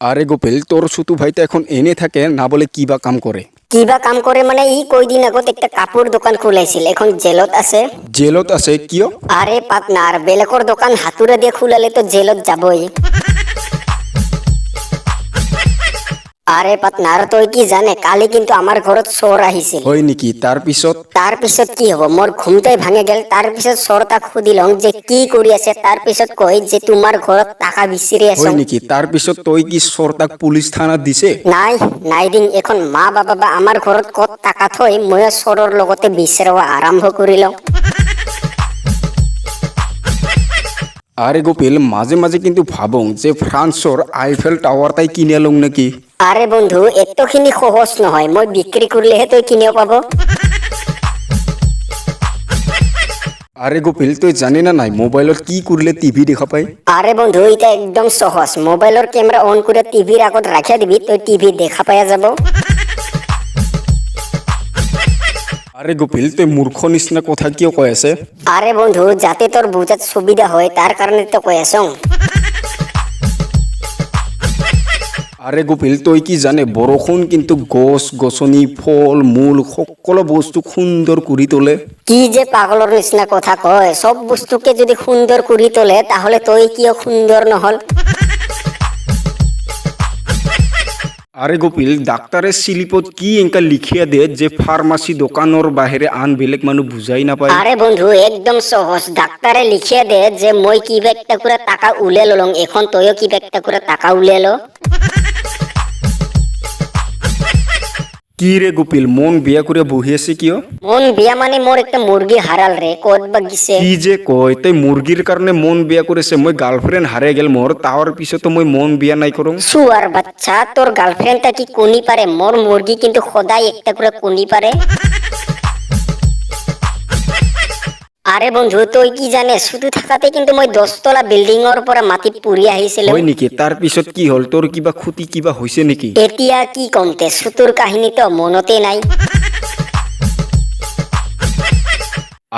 আরে গোপেল, তোর ছোটু ভাইটা এখন এনে থাকে না বলে কিবা কাম করে? কিবা কাম করে মানে ই কয়দিন আগত একটা কাপড় দোকান খুলাইছিল, এখন জেলত আছে। জেলত আছে কিয়? আরে পার্টনার, বেলেগর দোকান হাতুড়া দিয়ে খুলালে তো জেলত যাবই। আরে পার্টনার, তুই কি জানে কালি কিন্তু আমার ঘৰত চোৰ আহিছিল। হয় নেকি? তাৰ পিছত কি হব, মোৰ ঘুমটাই ভাঙে গেল। তাৰ পিছত চোৰ তাক সুধিলং যে কি কৰি আছে, তাৰ পিছত কয় যে তোমাৰ ঘৰত টাকা বিচাৰি আছো। হয় নেকি? তাৰপিছত তই কি চৰ্তাক পুলিচ থানাত দিছে? নাই নাই দিন, এখন মা বাবা বা আমার ঘৰত কত টাকা থৈ মই চোৰৰ লগতে বিচাৰোৱা আৰম্ভ কৰিলো। আরে গোপেল, মাঝে মাঝে কিন্তু ভাবং যে ফ্রান্সর আইফেল টাওয়ার তাই কিনে লং নাকি। আরে বন্ধু, এতখিনি সহজ নহয়, মই বিক্রি করলেহে তুই কিনিও পাব। আরে গোপেল, তুই জানি না নাই মোবাইলত কি করলে টিভি দেখা পায়? আরে বন্ধু, এটা একদম সহজ। মোবাইলের ক্যামেরা অন করে টিভির আগত রাখিয়া দিবি, তুই টিভি দেখা পাইয়া যাব। আরে গোপেল, তুই মূর্খ নিচিনা কথা কিয় কৈ আছে? আরে বন্ধু, যাতে তোর বুঝাত সুবিধা হয় তার কারণে তো কৈ আছো। আরে গোপেল, তুই কি জানে বৰষুণ কিন্তু গছ গছনি ফল মূল সকলো বস্তু সুন্দৰ কৰি তোলে। কি যে পাগলের নিচিনা কথা কয়, সব বস্তুকে যদি সুন্দর করে তোলে তাহলে তুই কিয় সুন্দর নহল? আরে গোপিল, ডাক্তারের স্লিপত কি এঙ্কা লিখিয়া দে যে ফার্মাসি দোকানের বাহিরে আন বেলেগ মানুষ বুঝাই না পায়? আরে বন্ধু, একদম সহজ। ডাক্তারে লিখিয়ে দে যে মই কি একটা করে টাকা উলে ললং, এখন তুইও কি একটা করে টাকা উলে লো। কি রে গোপিল, মন বিয়া করে বহি আছে কিয়? মন বিয়া মানে মোর একটা মুরগি হারাল রে, কত বা গিছে। কি যে কয়, তাই মুরগির কারণে মন বিয়া করেছে? মই গার্লফ্রেন্ড হারে গেল মোর, তার পিছতো মই মন বিয়া নাই করং। সুয়ার বাচ্চা, তোর গার্লফ্রেন্ডটা কি কোনি পারে? মোর মুরগি কিন্তু সদাই একটা করে কোনি পারে। আরে বন্ধু, তুই কি জানে শুধু থাকাতে কিন্তু মই 10 তলা বিল্ডিং এর পৰা মাটিত পৰি আহিছিল। হয় নেকি? তার পিছত কি হল? তোর কিবা ক্ষতি কিবা হয়েছে নেকি? এতিয়া কি কমতে, সুতুর কাহিনী তো মনতে নাই।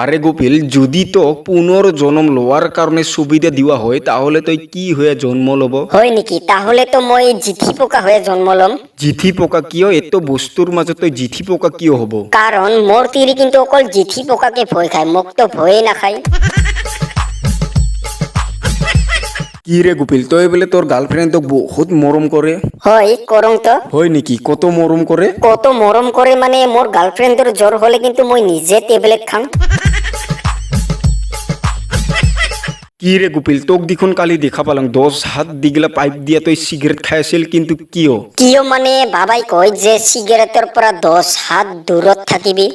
আরে গোপিল, যদি তো পুনর্জন্ম লওয়ার কারণে সুবিধা দিওয়া হয় তাহলে তুই কি হয়ে জন্ম লব? হয় নেকি? তাহলে তো মই জিঠি পোকা হয়ে জন্ম লম। জিথি পোকা কিয়? এত বস্তুর মাঝে তুই জিথি পোকা কিয় হব? কারণ মোর তিরি কিন্তু অকল জিঠি পোকাকে ভয় খায়, মোক তো ভয়ে নাখায়। কি রে গোপিল, তুই বলে তোর গার্লফ্রেন্ড তো বহুত মরম করে? হয় করং তো। হয় নাকি? কত মরম করে? কত মরম করে মানে মোর গার্লফ্রেন্ডের জ্বর হলে কিন্তু মই নিজে টেবলেট খাং। কি রে গোপিল, তোক দেখোন কালি দেখা পালাম 10 হাত দিগলা পাইপ দিয়া তুই সিগারেট খাই আছিল, কিন্তু কিয়? কিয় মানে বাবাই কয় যে সিগারেটের পৰা 10 হাত দূৰত থাকিবি।